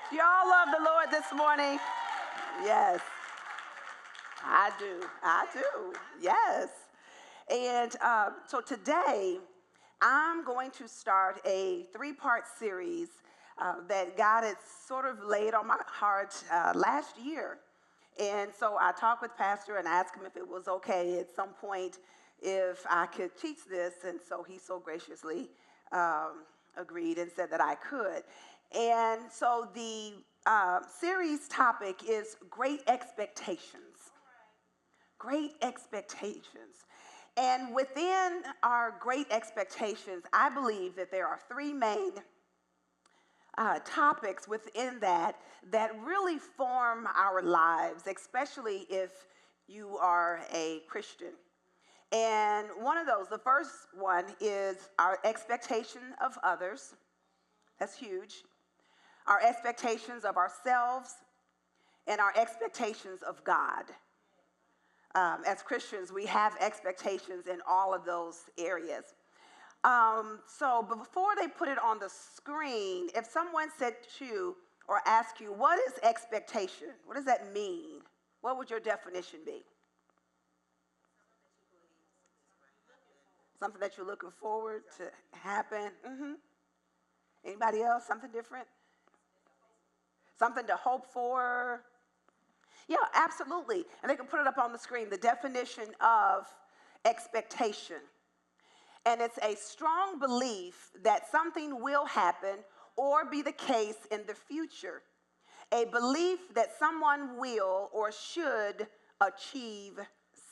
Do y'all love the Lord this morning? Yes, I do. I do. Yes. And so today, I'm going to start a three-part series that God had sort of laid on my heart last year. And so I talked with Pastor and asked him if it was okay at some point if I could teach this. And so he so graciously agreed and said that I could. And so the series topic is Great Expectations. Great expectations. And within our great expectations, I believe that there are three main topics within that really form our lives, especially if you are a Christian. And one of those, the first one, is our expectation of others. That's huge. Our expectations of ourselves and our expectations of God. As Christians, we have expectations in all of those areas. So before they put it on the screen, if someone said to you or asked you, what is expectation? What does that mean? What would your definition be? Something that you're looking forward to happen. Anybody else? Something different? Something to hope for? Yeah, absolutely. And they can put it up on the screen, the definition of expectation. And it's a strong belief that something will happen or be the case in the future. A belief that someone will or should achieve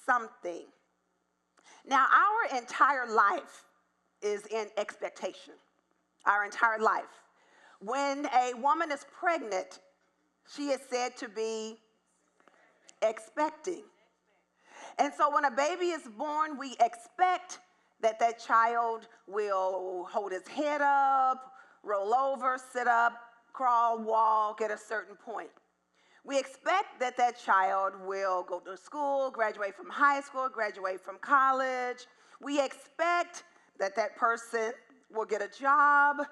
something. Now, our entire life is in expectation. Our entire life. When a woman is pregnant, she is said to be expecting. And so when a baby is born, we expect that that child will hold his head up, roll over, sit up, crawl, walk at a certain point. We expect that that child will go to school, graduate from high school, graduate from college. We expect that that person will get a job.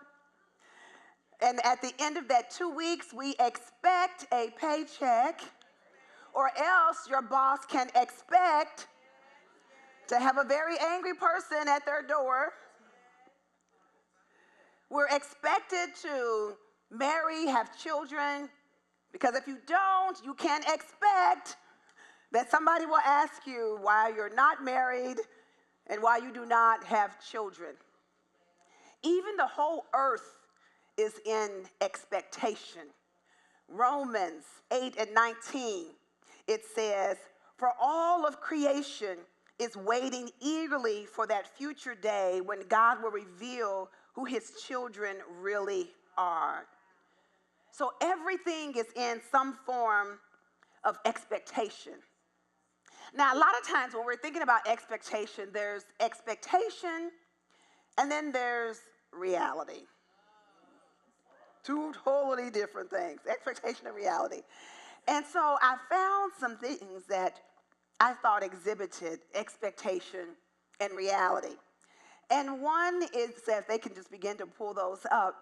And at the end of that 2 weeks, we expect a paycheck, or else your boss can expect to have a very angry person at their door. We're expected to marry, have children, because if you don't, you can expect that somebody will ask you why you're not married and why you do not have children. Even the whole earth is in expectation. Romans 8:19, it says, for all of creation is waiting eagerly for that future day when God will reveal who his children really are. So everything is in some form of expectation. Now, a lot of times when we're thinking about expectation, there's expectation and then there's reality. Two totally different things, expectation and reality. And so I found some things that I thought exhibited expectation and reality. And one is, if they can just begin to pull those up.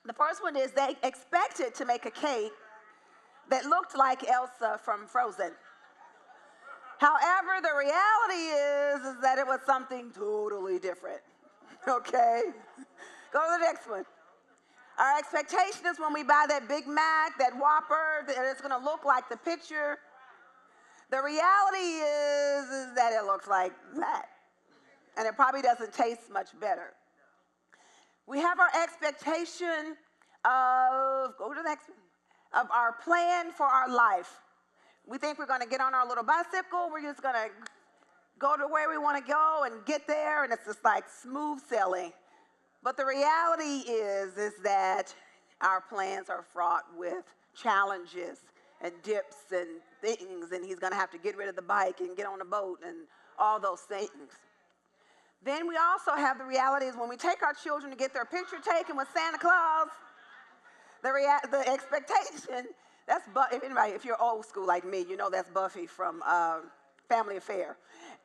The first one is they expected to make a cake that looked like Elsa from Frozen. However, the reality is that it was something totally different. Okay? Go to the next one. Our expectation is when we buy that Big Mac, that Whopper, that it's going to look like the picture. The reality is that it looks like that. And it probably doesn't taste much better. We have our expectation of, go to the next one, of our plan for our life. We think we're going to get on our little bicycle. We're just going to go to where we want to go and get there. And it's just like smooth sailing. But the reality is that our plans are fraught with challenges and dips and things, and he's going to have to get rid of the bike and get on the boat and all those things. Then we also have the reality is when we take our children to get their picture taken with Santa Claus, the expectation, that's if you're old school like me, you know that's Buffy from Family Affair.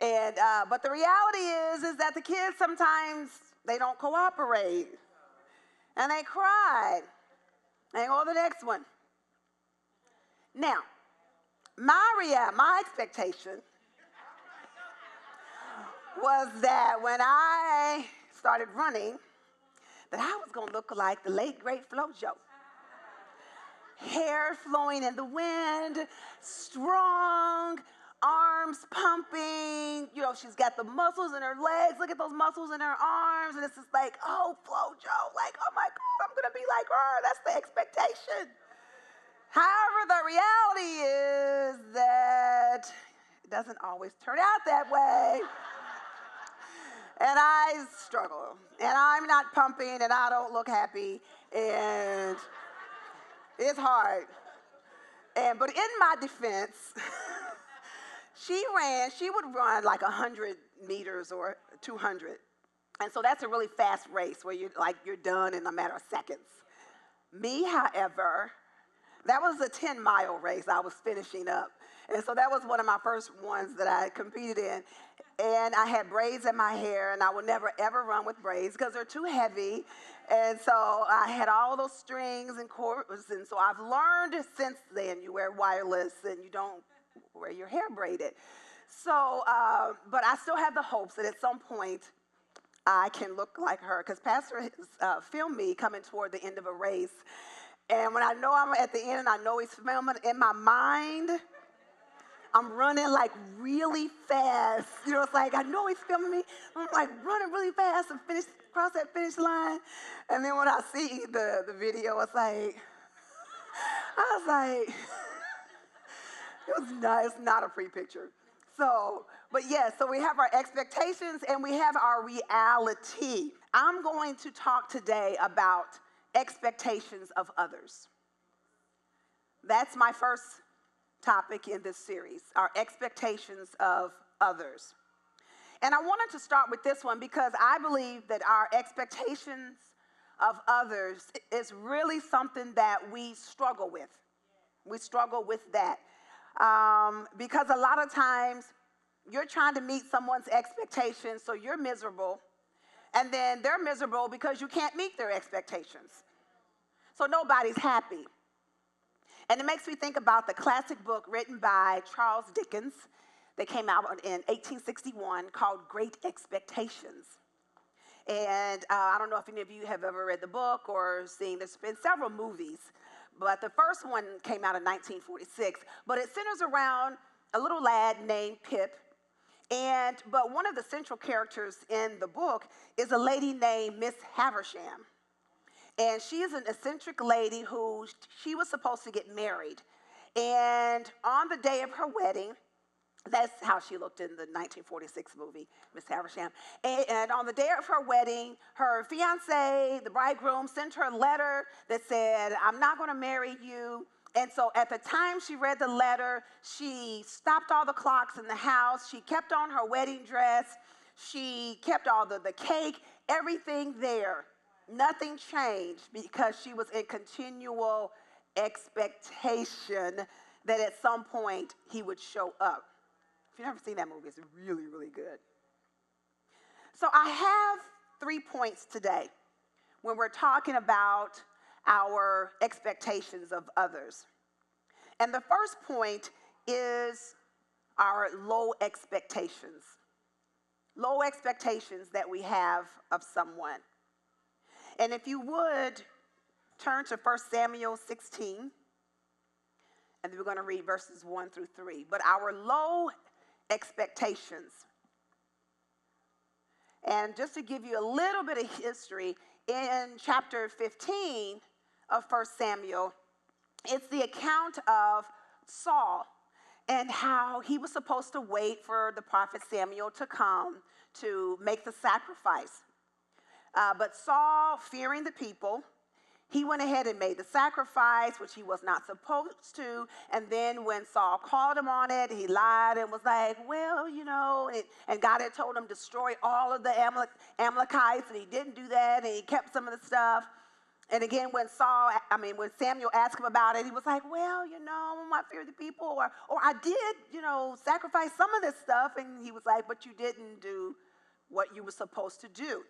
And but the reality is that the kids sometimes they don't cooperate, and they cry, And go to the next one. Now, my expectation was that when I started running, that I was going to look like the late, great FloJo. Hair flowing in the wind, strong, arms pumping. You know, she's got the muscles in her legs. Look at those muscles in her arms. And it's just like, oh, FloJo, like, oh my God, I'm going to be like her. That's the expectation. However, the reality is that it doesn't always turn out that way. And I struggle, and I'm not pumping, and I don't look happy, and it's hard. But in my defense, she would run like 100 meters or 200. And so that's a really fast race where you're done in a matter of seconds. Me, however, that was a 10-mile race I was finishing up. And so that was one of my first ones that I competed in. And I had braids in my hair, and I would never, ever run with braids because they're too heavy. And so I had all those strings and cords. And so I've learned since then you wear wireless and you don't wear your hair braided. So, but I still have the hopes that at some point I can look like her, because Pastor has filmed me coming toward the end of a race. And when I know I'm at the end and I know he's filming, in my mind, I'm running like really fast. You know, it's like I know he's filming me. I'm like running really fast and cross that finish line. And then when I see the video, it's like, it's not a pretty picture. So, but yes, so we have our expectations and we have our reality. I'm going to talk today about expectations of others. That's my first topic in this series, our expectations of others. And I wanted to start with this one because I believe that our expectations of others is really something that we struggle with. We struggle with that because a lot of times you're trying to meet someone's expectations, so you're miserable, and then they're miserable because you can't meet their expectations. So nobody's happy. And it makes me think about the classic book written by Charles Dickens that came out in 1861 called Great Expectations. And I don't know if any of you have ever read the book or seen, there's been several movies, but the first one came out in 1946. But it centers around a little lad named Pip. But one of the central characters in the book is a lady named Miss Havisham. And she is an eccentric lady who she was supposed to get married. And on the day of her wedding, that's how she looked in the 1946 movie, Miss Havisham. And on the day of her wedding, her fiancé, the bridegroom, sent her a letter that said, I'm not going to marry you. And so at the time she read the letter, she stopped all the clocks in the house. She kept on her wedding dress. She kept all the cake, everything there. Nothing changed because she was in continual expectation that at some point he would show up. If you've never seen that movie, it's really, really good. So I have 3 points today when we're talking about our expectations of others. And the first point is our low expectations. Low expectations that we have of someone. And if you would, turn to 1 Samuel 16, and then we're going to read verses 1 through 3. But our low expectations. And just to give you a little bit of history, in chapter 15 of 1 Samuel, it's the account of Saul and how he was supposed to wait for the prophet Samuel to come to make the sacrifice. But Saul, fearing the people, he went ahead and made the sacrifice, which he was not supposed to. And then when Saul called him on it, he lied and was like, well, you know, and God had told him to destroy all of the Amalekites, and he didn't do that, and he kept some of the stuff. And again, when Samuel asked him about it, he was like, well, you know, I fear the people, or I did, you know, sacrifice some of this stuff. And he was like, but you didn't do what you were supposed to do.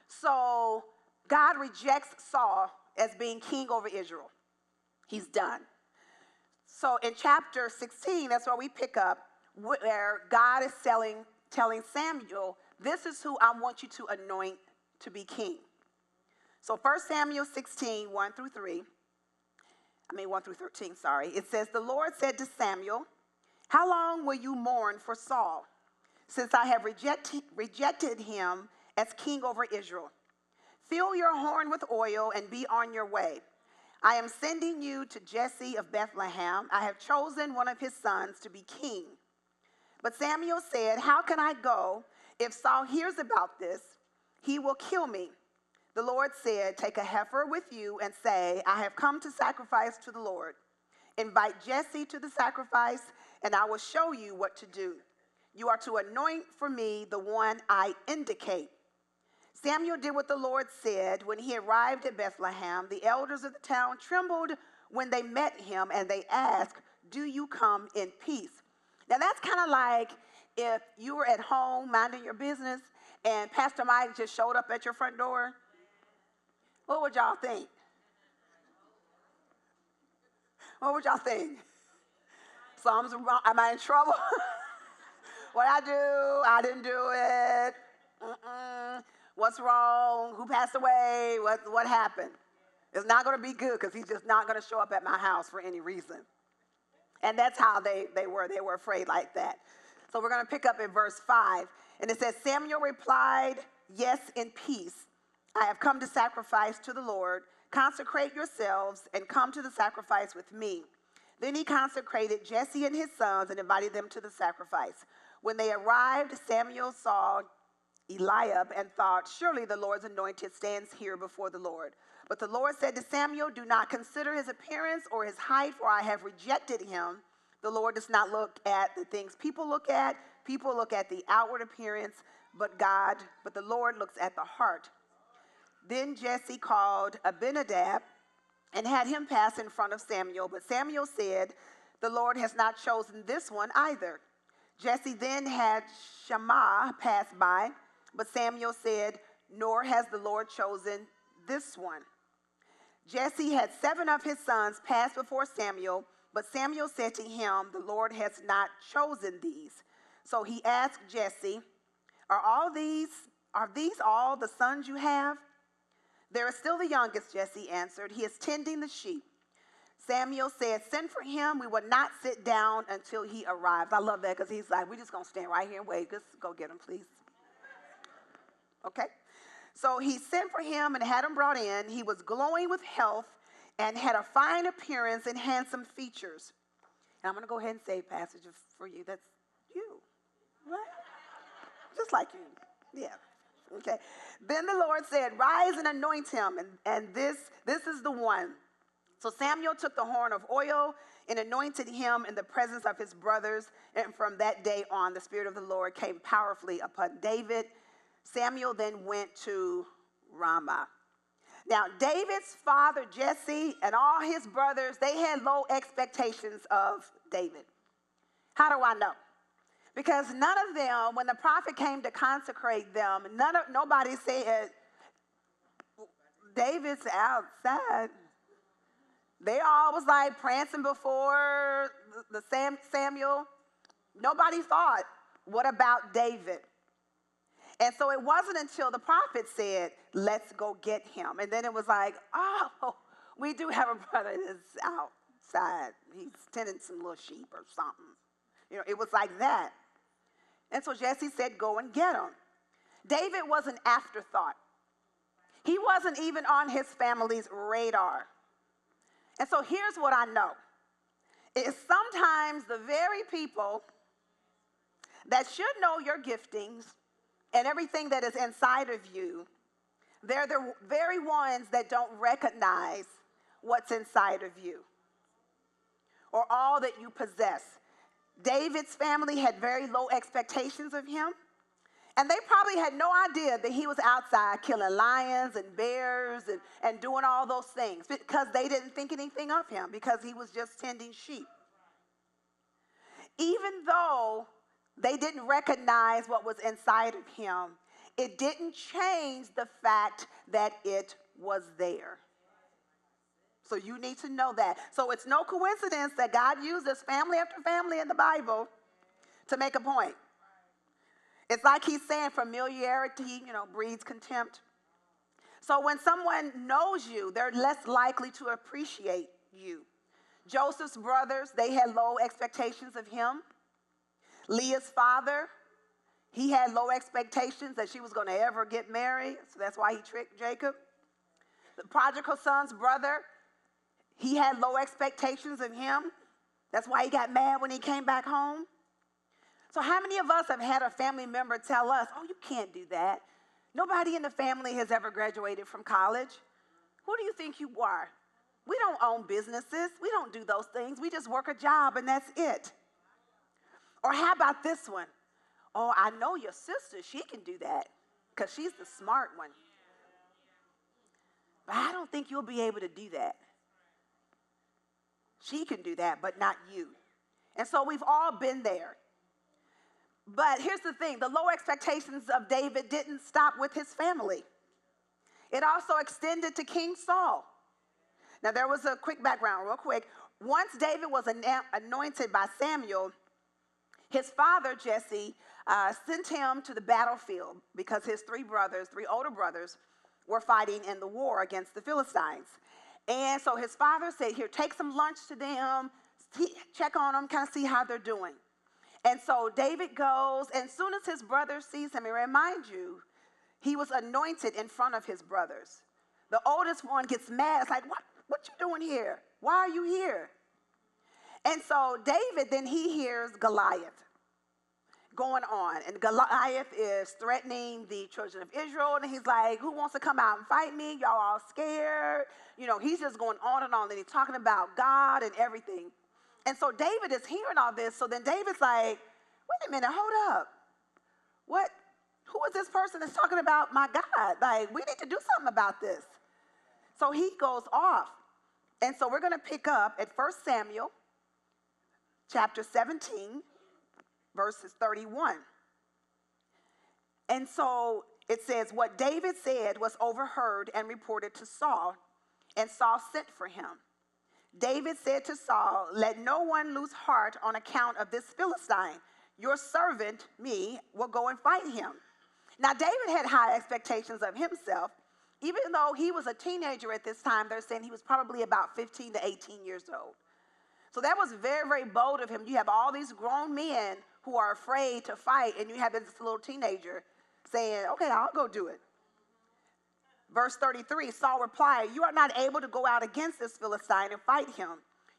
So God rejects Saul as being king over Israel. He's done. So in chapter 16, that's where we pick up, where God is telling Samuel, this is who I want you to anoint to be king. So 1 Samuel 16, 1 through 13, sorry. It says, the Lord said to Samuel, how long will you mourn for Saul, since I have rejected him as king over Israel? Fill your horn with oil and be on your way. I am sending you to Jesse of Bethlehem. I have chosen one of his sons to be king. But Samuel said, how can I go? If Saul hears about this, he will kill me. The Lord said, take a heifer with you and say, I have come to sacrifice to the Lord. Invite Jesse to the sacrifice, and I will show you what to do. You are to anoint for me the one I indicate. Samuel did what the Lord said. When he arrived at Bethlehem, the elders of the town trembled when they met him, and they asked, do you come in peace? Now that's kind of like if you were at home minding your business and Pastor Mike just showed up at your front door. What would y'all think? What would y'all think? Something's wrong. Am I in trouble? What I do? I didn't do it. What's wrong? Who passed away? What happened? It's not going to be good because he's just not going to show up at my house for any reason. And that's how they were. They were afraid like that. So we're going to pick up in verse 5. And it says, Samuel replied, yes, in peace. I have come to sacrifice to the Lord. Consecrate yourselves and come to the sacrifice with me. Then he consecrated Jesse and his sons and invited them to the sacrifice. When they arrived, Samuel saw Eliab and thought, surely the Lord's anointed stands here before the Lord. But the Lord said to Samuel, do not consider his appearance or his height, for I have rejected him. The Lord does not look at the things people look at. People look at the outward appearance, but the Lord looks at the heart. Then Jesse called Abinadab and had him pass in front of Samuel. But Samuel said, the Lord has not chosen this one either. Jesse then had Shammah pass by, but Samuel said, nor has the Lord chosen this one. Jesse had 7 of his sons pass before Samuel, but Samuel said to him, the Lord has not chosen these. So he asked Jesse, are these all the sons you have? There is still the youngest, Jesse answered. He is tending the sheep. Samuel said, send for him. We will not sit down until he arrives. I love that because he's like, we're just going to stand right here and wait. Just go get him, please. Okay. So he sent for him and had him brought in. He was glowing with health and had a fine appearance and handsome features. And I'm going to go ahead and say passages for you. That's you, right? Just like you. Yeah. Okay. Then the Lord said, rise and anoint him. And this is the one. So Samuel took the horn of oil and anointed him in the presence of his brothers. And from that day on, the Spirit of the Lord came powerfully upon David. Samuel then went to Ramah. Now, David's father, Jesse, and all his brothers, they had low expectations of David. How do I know? Because none of them, when the prophet came to consecrate them, nobody said, David's outside. They all was like prancing before the Samuel. Nobody thought, what about David? And so it wasn't until the prophet said, let's go get him. And then it was like, oh, we do have a brother that's outside. He's tending some little sheep or something. You know, it was like that. And so Jesse said, go and get him. David was an afterthought. He wasn't even on his family's radar. And so here's what I know. Is sometimes the very people that should know your giftings and everything that is inside of you, they're the very ones that don't recognize what's inside of you or all that you possess. David's family had very low expectations of him, and they probably had no idea that he was outside killing lions and bears and doing all those things because they didn't think anything of him because he was just tending sheep. Even though they didn't recognize what was inside of him, it didn't change the fact that it was there. So you need to know that. So it's no coincidence that God uses family after family in the Bible to make a point. It's like he's saying familiarity, breeds contempt. So when someone knows you, they're less likely to appreciate you. Joseph's brothers, they had low expectations of him. Leah's father, he had low expectations that she was going to ever get married, so that's why he tricked Jacob. The prodigal son's brother, he had low expectations of him. That's why he got mad when he came back home. So how many of us have had a family member tell us, oh, you can't do that. Nobody in the family has ever graduated from college. Who do you think you are? We don't own businesses. We don't do those things. We just work a job and that's it. Or how about this one? Oh, I know your sister. She can do that because she's the smart one. But I don't think you'll be able to do that. She can do that, but not you. And so we've all been there. But here's the thing. The low expectations of David didn't stop with his family. It also extended to King Saul. Now, there was a quick background, real quick. Once David was anointed by Samuel, his father, Jesse, sent him to the battlefield because his three older brothers, were fighting in the war against the Philistines. And so his father said, here, take some lunch to them, check on them, kind of see how they're doing. And so David goes, and as soon as his brother sees him, and remind you, he was anointed in front of his brothers. The oldest one gets mad. It's like, what you doing here? Why are you here? And so David, then he hears Goliath going on. And Goliath is threatening the children of Israel. And he's like, who wants to come out and fight me? Y'all all scared. He's just going on. And he's talking about God and everything. And so David is hearing all this. So then David's like, wait a minute, hold up. What? Who is this person that's talking about my God? Like, we need to do something about this. So he goes off. And so we're going to pick up at 1 Samuel chapter 17, verses 31. And so it says, what David said was overheard and reported to Saul, and Saul sent for him. David said to Saul, let no one lose heart on account of this Philistine. Your servant, me, will go and fight him. Now, David had high expectations of himself. Even though he was a teenager at this time, they're saying he was probably about 15 to 18 years old. So that was very, very bold of him. You have all these grown men who are afraid to fight, and you have this little teenager saying, okay, I'll go do it. Verse 33, Saul replied, you are not able to go out against this Philistine and fight him.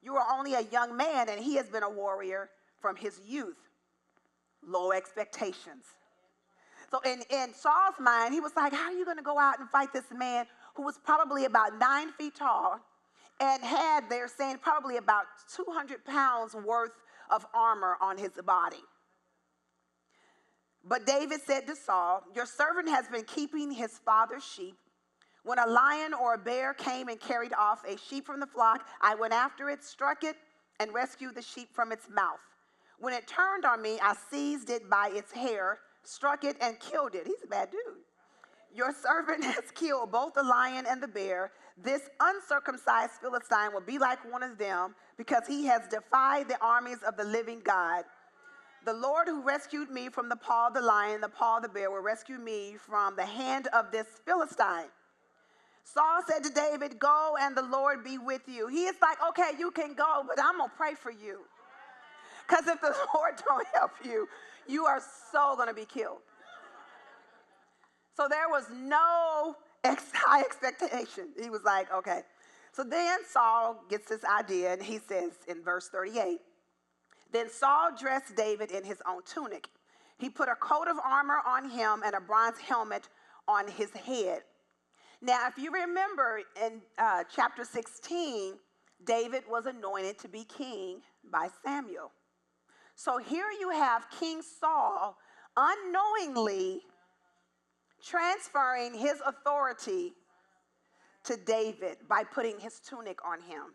You are only a young man, and he has been a warrior from his youth. Low expectations. So in Saul's mind, he was like, how are you going to go out and fight this man who was probably about 9 feet tall and had, they're saying, probably about 200 pounds worth of armor on his body? But David said to Saul, your servant has been keeping his father's sheep. When a lion or a bear came and carried off a sheep from the flock, I went after it, struck it, and rescued the sheep from its mouth. When it turned on me, I seized it by its hair, struck it, and killed it. He's a bad dude. Your servant has killed both the lion and the bear. This uncircumcised Philistine will be like one of them because he has defied the armies of the living God. The Lord who rescued me from the paw of the lion, the paw of the bear, will rescue me from the hand of this Philistine. Saul said to David, go and the Lord be with you. He is like, okay, you can go, but I'm going to pray for you. Because if the Lord don't help you, you are so going to be killed. So there was no high expectation. He was like, okay. So then Saul gets this idea, and he says in verse 38, then Saul dressed David in his own tunic. He put a coat of armor on him and a bronze helmet on his head. Now, if you remember in chapter 16, David was anointed to be king by Samuel. So here you have King Saul unknowingly transferring his authority to David by putting his tunic on him.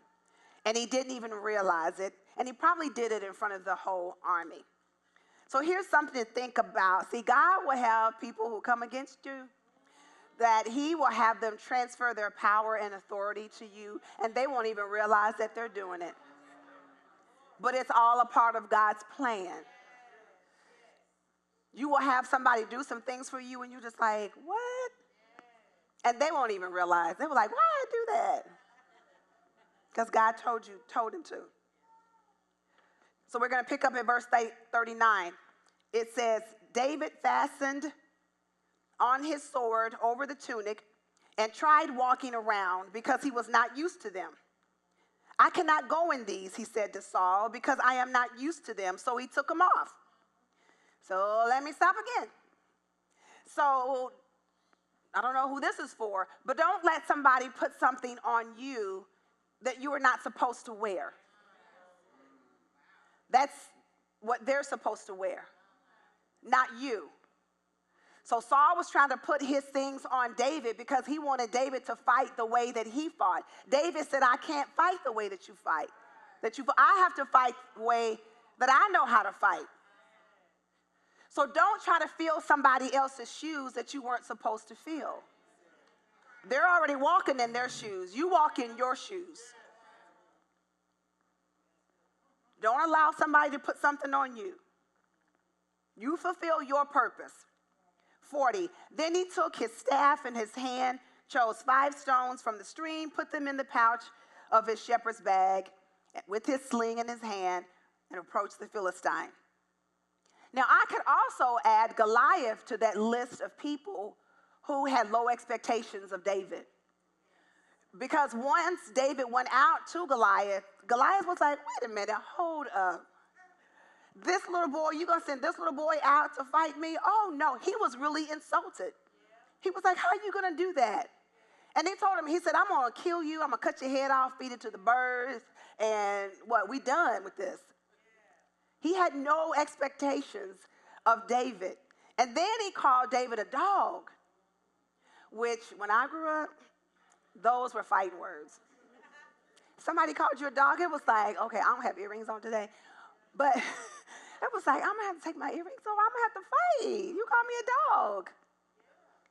And he didn't even realize it. And he probably did it in front of the whole army. So here's something to think about. See, God will have people who come against you. that he will have them transfer their power and authority to you, and they won't even realize that they're doing it. But it's all a part of God's plan. You will have somebody do some things for you, and you're just like, what? And they won't even realize. They were like, why did I do that? Because God told him to. So we're going to pick up at verse 39. It says, David fastened on his sword over the tunic and tried walking around because he was not used to them. I cannot go in these, he said to Saul, because I am not used to them. So he took them off. So let me stop again. So I don't know who this is for, but don't let somebody put something on you that you are not supposed to wear. That's what they're supposed to wear, not you. So Saul was trying to put his things on David because he wanted David to fight the way that he fought. David said, I can't fight the way that you fight. I have to fight the way that I know how to fight. So don't try to fill somebody else's shoes that you weren't supposed to fill. They're already walking in their shoes. You walk in your shoes. Don't allow somebody to put something on you. You fulfill your purpose. 40. Then he took his staff in his hand, chose 5 stones from the stream, put them in the pouch of his shepherd's bag with his sling in his hand, and approached the Philistine. Now, I could also add Goliath to that list of people who had low expectations of David. Because once David went out to Goliath, Goliath was like, wait a minute, hold up. This little boy, you gonna send this little boy out to fight me? Oh no, he was really insulted. He was like, how are you gonna do that? And he told him, he said, I'm gonna kill you, I'm gonna cut your head off, feed it to the birds, and what, we done with this. He had no expectations of David. And then he called David a dog, which when I grew up, those were fighting words. Somebody called you a dog, it was like, okay, I don't have earrings on today, but it was like, I'm going to have to take my earrings off. I'm going to have to fight. You call me a dog.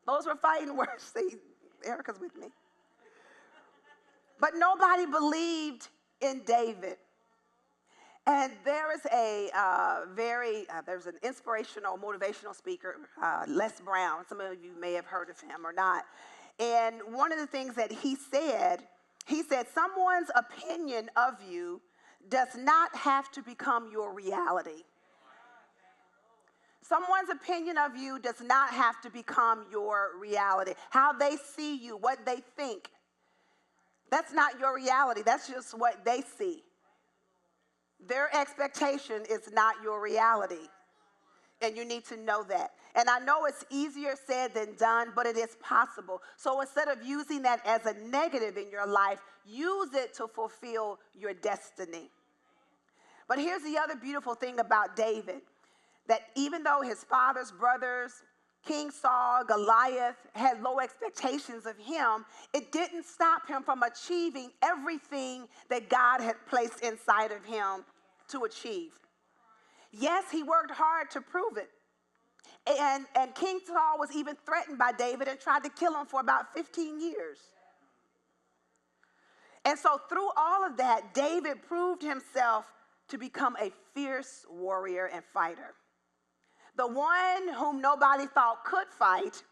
Those were fighting words. See, Erica's with me. But nobody believed in David. And there is there's an inspirational, motivational speaker, Les Brown. Some of you may have heard of him or not. And one of the things that he said, someone's opinion of you does not have to become your reality. Someone's opinion of you does not have to become your reality. How they see you, what they think, that's not your reality. That's just what they see. Their expectation is not your reality. And you need to know that. And I know it's easier said than done, but it is possible. So instead of using that as a negative in your life, use it to fulfill your destiny. But here's the other beautiful thing about David, that even though his father's brothers, King Saul, Goliath, had low expectations of him, it didn't stop him from achieving everything that God had placed inside of him to achieve. Yes, he worked hard to prove it. And King Saul was even threatened by David and tried to kill him for about 15 years. And so through all of that, David proved himself to become a fierce warrior and fighter. The one whom nobody thought could fight,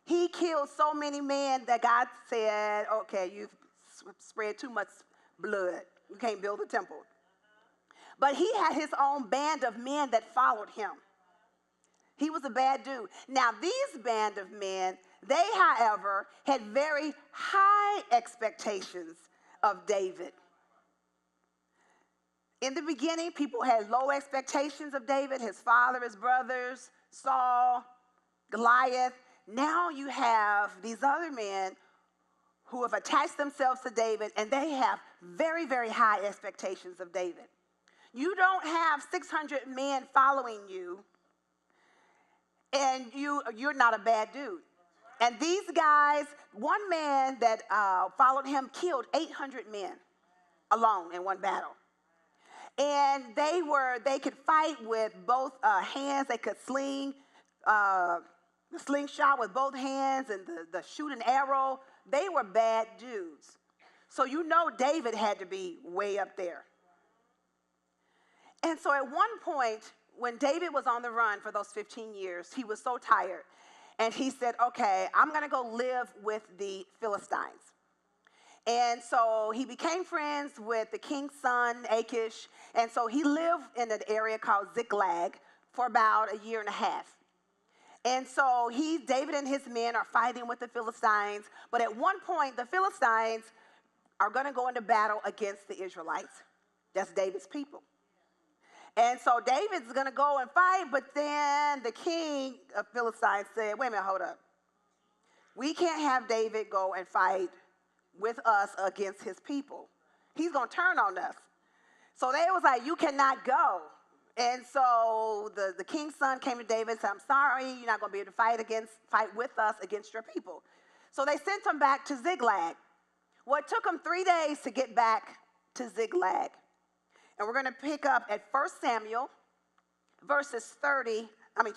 he killed so many men that God said, okay, you've spread too much blood. You can't build a temple. But he had his own band of men that followed him. He was a bad dude. Now, these band of men, they, however, had very high expectations of David. In the beginning, people had low expectations of David, his father, his brothers, Saul, Goliath. Now you have these other men who have attached themselves to David, and they have very, very high expectations of David. You don't have 600 men following you, and you're not a bad dude. And these guys, one man that followed him killed 800 men alone in one battle. And they could fight with both hands. They could sling. the slingshot with both hands and the shoot and arrow. They were bad dudes. So you know David had to be way up there. And so at one point, when David was on the run for those 15 years, he was so tired. And he said, okay, I'm going to go live with the Philistines. And so he became friends with the king's son, Achish. And so he lived in an area called Ziklag for about a year and a half. And so David and his men are fighting with the Philistines. But at one point, the Philistines are going to go into battle against the Israelites. That's David's people. And so David's going to go and fight, but then the king of Philistines said, wait a minute, hold up. We can't have David go and fight with us against his people. He's going to turn on us. So they was like, you cannot go. And so the king's son came to David and said, I'm sorry, you're not going to be able to fight with us against your people. So they sent him back to Ziklag. Well, it took him 3 days to get back to Ziklag. And we're going to pick up at 1 Samuel,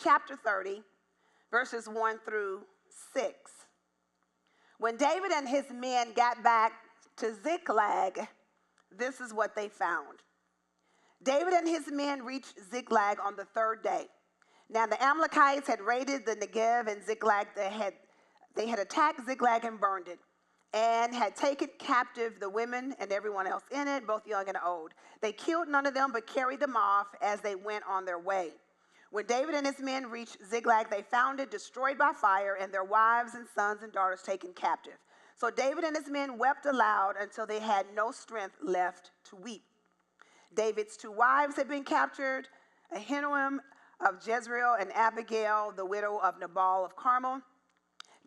chapter 30, verses 1 through 6. When David and his men got back to Ziklag, this is what they found. David and his men reached Ziklag on the third day. Now the Amalekites had raided the Negev and Ziklag. They had attacked Ziklag and burned it, and had taken captive the women and everyone else in it, both young and old. They killed none of them, but carried them off as they went on their way. When David and his men reached Ziklag, they found it destroyed by fire, and their wives and sons and daughters taken captive. So David and his men wept aloud until they had no strength left to weep. David's 2 wives had been captured, Ahinoam of Jezreel and Abigail, the widow of Nabal of Carmel.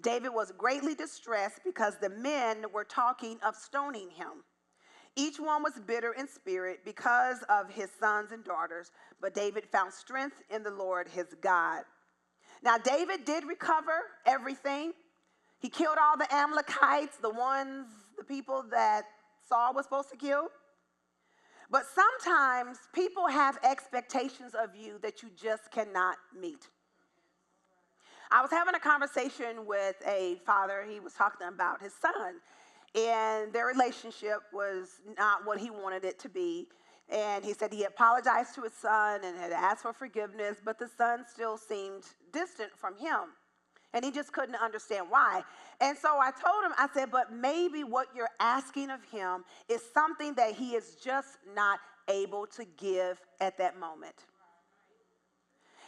David was greatly distressed because the men were talking of stoning him. Each one was bitter in spirit because of his sons and daughters, but David found strength in the Lord his God. Now David did recover everything. He killed all the Amalekites, the people that Saul was supposed to kill. But sometimes people have expectations of you that you just cannot meet. I was having a conversation with a father. He was talking about his son, and their relationship was not what he wanted it to be. And he said he apologized to his son and had asked for forgiveness, but the son still seemed distant from him. And he just couldn't understand why. And so I told him, I said, but maybe what you're asking of him is something that he is just not able to give at that moment.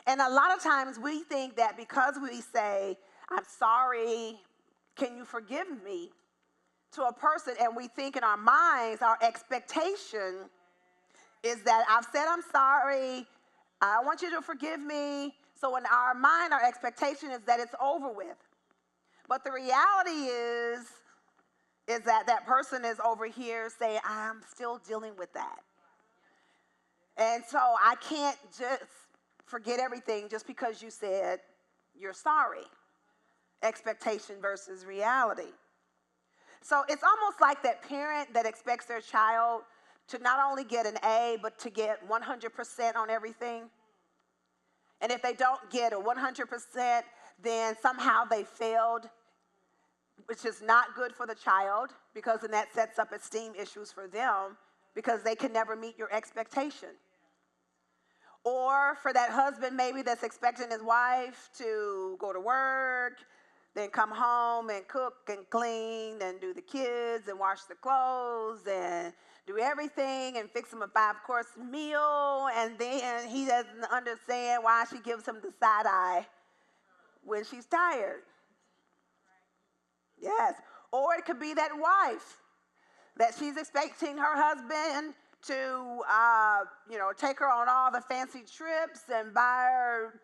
And a lot of times we think that because we say, I'm sorry, can you forgive me, to a person, and we think in our minds, our expectation is that I've said I'm sorry, I want you to forgive me. So in our mind, our expectation is that it's over with. But the reality is that that person is over here saying, I'm still dealing with that. And so I can't just forget everything just because you said you're sorry. Expectation versus reality. So it's almost like that parent that expects their child to not only get an A, but to get 100% on everything. And if they don't get a 100%, then somehow they failed, which is not good for the child, because then that sets up esteem issues for them, because they can never meet your expectation. Or for that husband maybe that's expecting his wife to go to work, then come home and cook and clean and do the kids and wash the clothes and do everything and fix him a 5-course meal, and then he doesn't understand why she gives him the side eye when she's tired. Yes. Or it could be that wife that she's expecting her husband to, take her on all the fancy trips and buy her,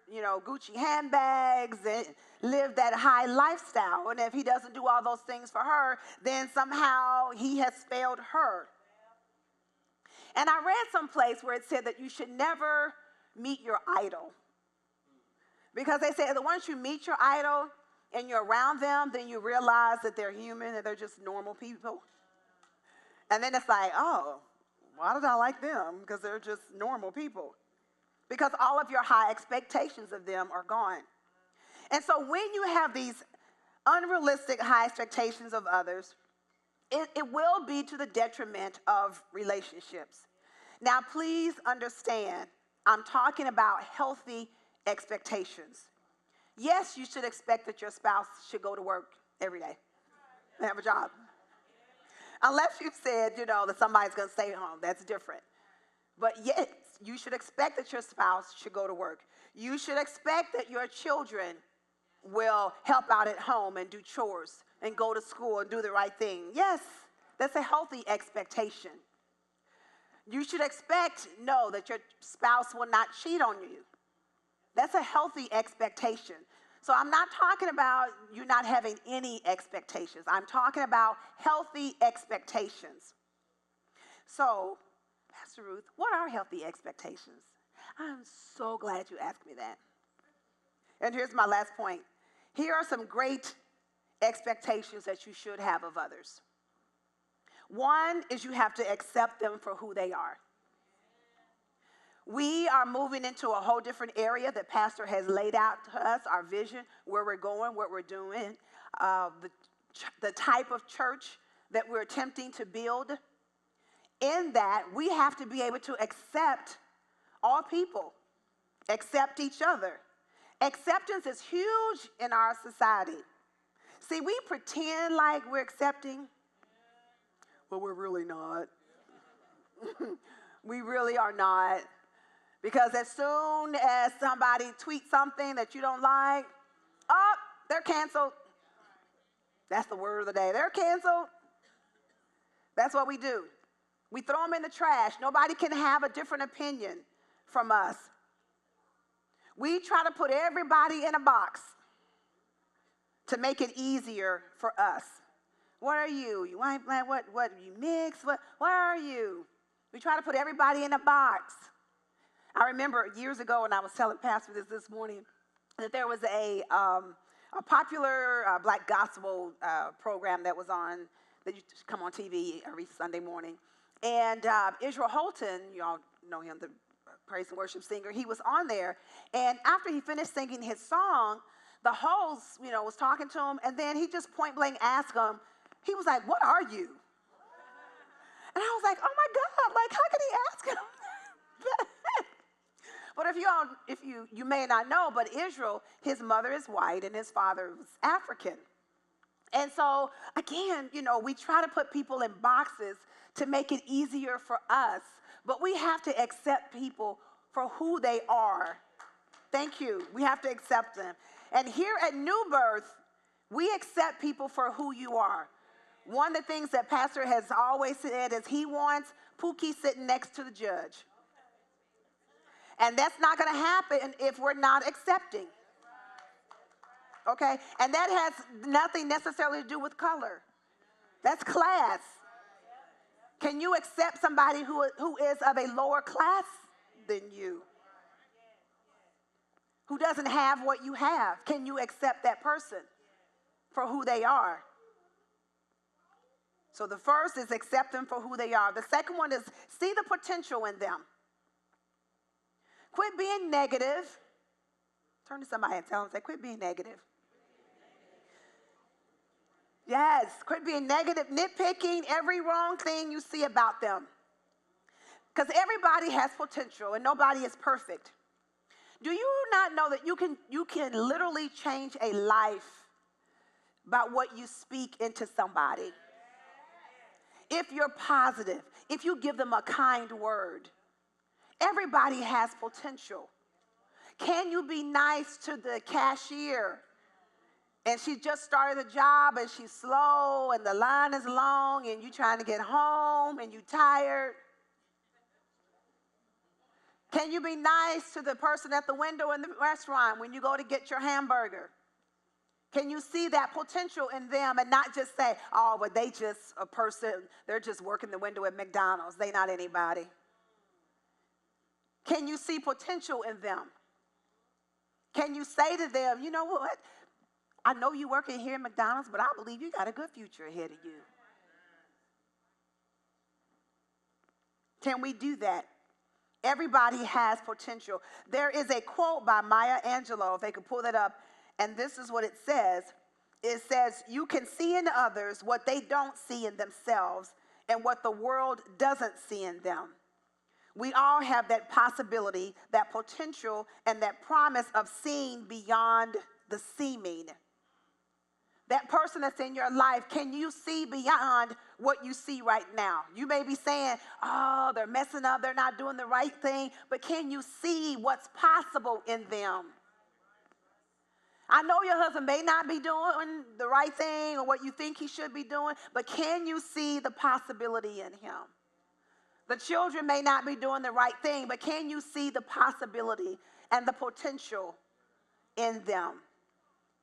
Gucci handbags and live that high lifestyle. And if he doesn't do all those things for her, then somehow he has failed her. And I read someplace where it said that you should never meet your idol. Because they say that once you meet your idol and you're around them, then you realize that they're human and they're just normal people. And then it's like, oh, why did I like them? Because they're just normal people. Because all of your high expectations of them are gone. And so when you have these unrealistic high expectations of others, it will be to the detriment of relationships. Now, please understand, I'm talking about healthy expectations. Yes, you should expect that your spouse should go to work every day and have a job. Unless you've said, that somebody's going to stay home. That's different. But yes, you should expect that your spouse should go to work. You should expect that your children will help out at home and do chores and go to school and do the right thing. Yes, that's a healthy expectation. You should know that your spouse will not cheat on you. That's a healthy expectation. So I'm not talking about you not having any expectations. I'm talking about healthy expectations. So, Pastor Ruth, what are healthy expectations? I'm so glad you asked me that. And here's my last point. Here are some great expectations that you should have of others. One is you have to accept them for who they are. We are moving into a whole different area that Pastor has laid out to us, our vision, where we're going, what we're doing, the type of church that we're attempting to build. In that, we have to be able to accept all people, accept each other. Acceptance is huge in our society. See, we pretend like we're accepting, but we're really not. We really are not. Because as soon as somebody tweets something that you don't like, they're canceled. That's the word of the day. They're canceled. That's what we do. We throw them in the trash. Nobody can have a different opinion from us. We try to put everybody in a box to make it easier for us. What are you? You white, black, what you mix? What are you? We try to put everybody in a box. I remember years ago when I was telling Pastor this morning that there was a popular black gospel program that was on, that used to come on TV every Sunday morning. And Israel Houghton, you all know him, the praise and worship singer, he was on there. And after he finished singing his song, the host, was talking to him, and then he just point blank asked him, he was like, "What are you?" And I was like, "Oh my God, like how could he ask him that?" But if you may not know, but Israel, his mother is white and his father was African. And so, again, we try to put people in boxes to make it easier for us. But we have to accept people for who they are. Thank you. We have to accept them. And here at New Birth, we accept people for who you are. One of the things that Pastor has always said is he wants Pookie sitting next to the judge. And that's not going to happen if we're not accepting. Okay? And that has nothing necessarily to do with color. That's class. Can you accept somebody who is of a lower class than you? Who doesn't have what you have? Can you accept that person for who they are? So the first is accept them for who they are. The second one is see the potential in them. Quit being negative. Turn to somebody and tell them, say, quit being negative. Yes, quit being negative, nitpicking every wrong thing you see about them. Because everybody has potential and nobody is perfect. Do you not know that you can literally change a life by what you speak into somebody? If you're positive, if you give them a kind word, everybody has potential. Can you be nice to the cashier? And she just started the job and she's slow and the line is long and you're trying to get home and you're tired. Can you be nice to the person at the window in the restaurant when you go to get your hamburger? Can you see that potential in them and not just say, "Oh, but they just a person, they're just working the window at McDonald's. They not anybody." Can you see potential in them? Can you say to them, "You know what? I know you working here at McDonald's, but I believe you got a good future ahead of you." Can we do that? Everybody has potential. There is a quote by Maya Angelou, if they could pull that up, And this is what it says. It says, you can see in others what they don't see in themselves and what the world doesn't see in them. We all have that possibility, that potential, and that promise of seeing beyond the seeming. That person that's in your life, can you see beyond what you see right now? You may be saying, oh, they're messing up, they're not doing the right thing, but can you see what's possible in them? I know your husband may not be doing the right thing or what you think he should be doing, but can you see the possibility in him? The children may not be doing the right thing, but can you see the possibility and the potential in them?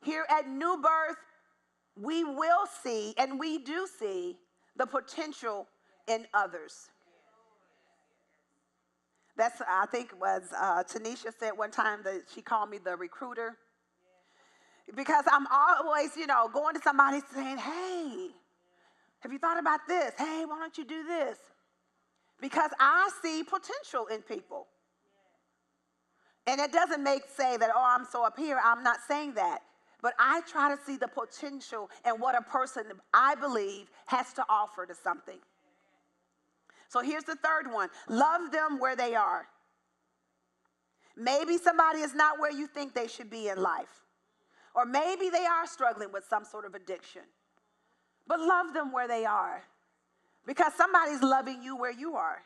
Here at New Birth, we will see, and we do see, the potential in others. That's, I think it was Tanisha said one time that she called me the recruiter. Because I'm always, going to somebody saying, hey, have you thought about this? Hey, why don't you do this? Because I see potential in people. And it doesn't say that, oh, I'm so up here. I'm not saying that. But I try to see the potential in what a person, I believe, has to offer to something. So here's the third one. Love them where they are. Maybe somebody is not where you think they should be in life. Or maybe they are struggling with some sort of addiction. But love them where they are. Because somebody's loving you where you are.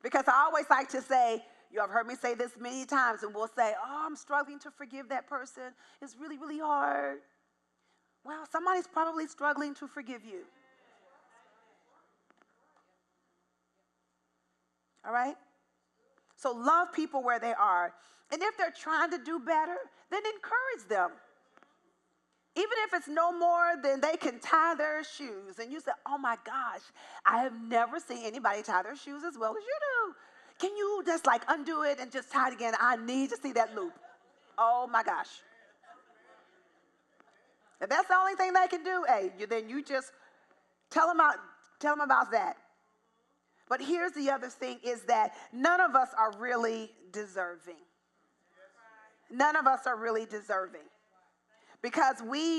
Because I always like to say, you have heard me say this many times, and we'll say, oh, I'm struggling to forgive that person. It's really, really hard. Well, somebody's probably struggling to forgive you. All right? So love people where they are. And if they're trying to do better, then encourage them. Even if it's no more than they can tie their shoes. And you say, oh my gosh, I have never seen anybody tie their shoes as well as you do. Can you just undo it and just tie it again? I need to see that loop. Oh my gosh. If that's the only thing they can do, then you just tell them about that. But here's the other thing is that none of us are really deserving. None of us are really deserving. Because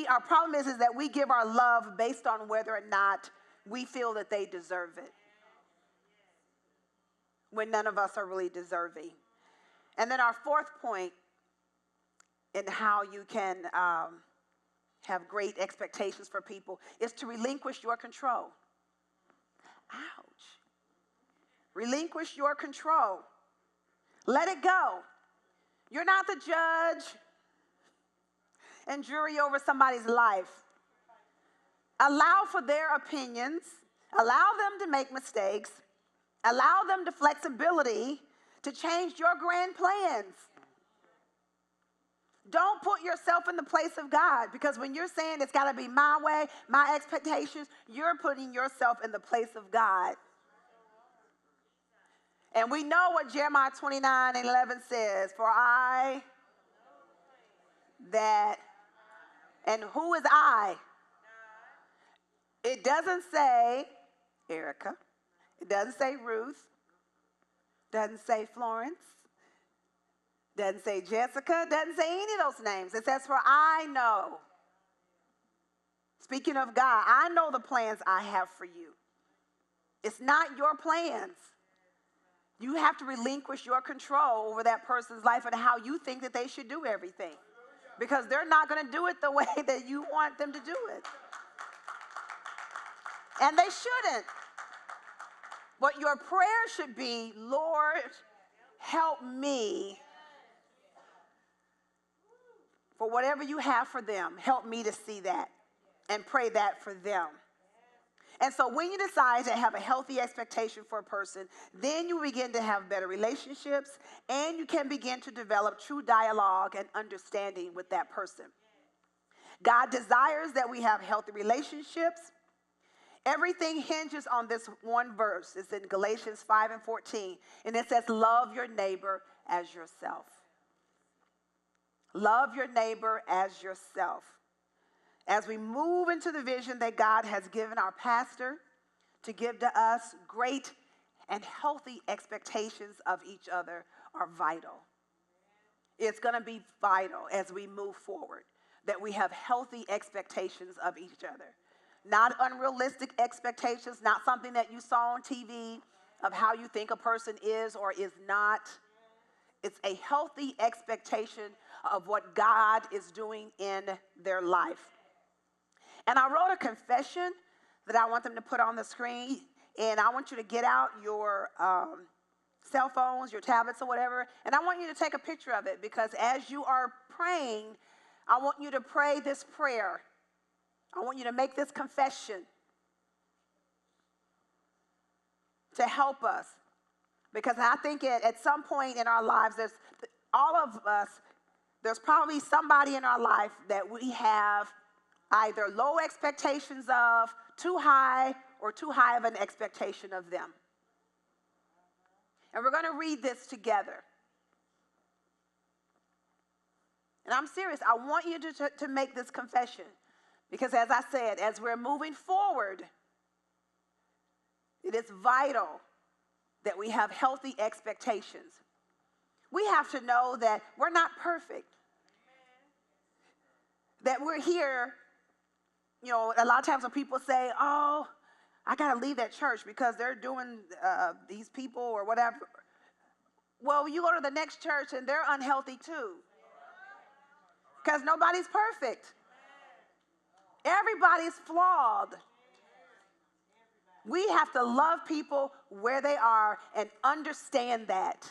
our problem is that we give our love based on whether or not we feel that they deserve it. When none of us are really deserving. And then our fourth point in how you can have great expectations for people is to relinquish your control. Ouch. Relinquish your control. Let it go. You're not the judge and jury over somebody's life. Allow for their opinions. Allow them to make mistakes. Allow them the flexibility to change your grand plans. Don't put yourself in the place of God, because when you're saying it's got to be my way, my expectations, you're putting yourself in the place of God. And we know what Jeremiah 29:11 says, for I, that, and who is I? It doesn't say Erica. It doesn't say Ruth. Doesn't say Florence. Doesn't say Jessica. Doesn't say any of those names. It says, for I know. Speaking of God, I know the plans I have for you. It's not your plans. You have to relinquish your control over that person's life and how you think that they should do everything. Because they're not going to do it the way that you want them to do it. And they shouldn't. But your prayer should be, Lord, help me for whatever you have for them. Help me to see that and pray that for them. And so when you decide to have a healthy expectation for a person, then you begin to have better relationships, and you can begin to develop true dialogue and understanding with that person. God desires that we have healthy relationships. Everything hinges on this one verse. It's in Galatians 5:14, and it says, love your neighbor as yourself. Love your neighbor as yourself. As we move into the vision that God has given our pastor to give to us, great and healthy expectations of each other are vital. It's going to be vital as we move forward that we have healthy expectations of each other. Not unrealistic expectations, not something that you saw on TV of how you think a person is or is not. It's a healthy expectation of what God is doing in their life. And I wrote a confession that I want them to put on the screen. And I want you to get out your cell phones, your tablets or whatever. And I want you to take a picture of it, because as you are praying, I want you to pray this prayer. I want you to make this confession to help us. Because I think at some point in our lives, all of us, there's probably somebody in our life that we have either low expectations of, too high, or too high of an expectation of them. And we're going to read this together. And I'm serious. I want you to make this confession. Because as I said, as we're moving forward, it is vital that we have healthy expectations. We have to know that we're not perfect. That we're here, you know, a lot of times when people say, oh, I got to leave that church because they're doing these people or whatever. Well, you go to the next church and they're unhealthy too. Because nobody's perfect. Everybody's flawed. We have to love people where they are and understand that.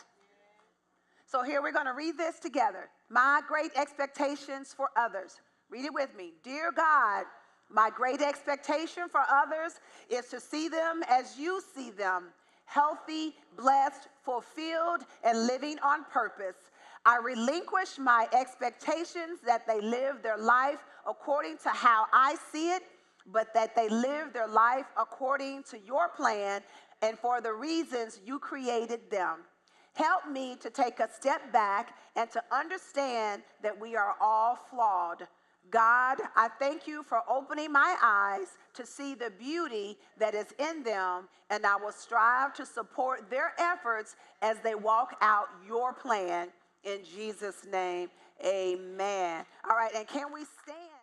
So here we're going to read this together. My great expectations for others. Read it with me. Dear God, my great expectation for others is to see them as you see them, healthy, blessed, fulfilled, and living on purpose. I relinquish my expectations that they live their life according to how I see it, but that they live their life according to your plan and for the reasons you created them. Help me to take a step back and to understand that we are all flawed. God, I thank you for opening my eyes to see the beauty that is in them, and I will strive to support their efforts as they walk out your plan. In Jesus' name, amen. All right, and can we stand?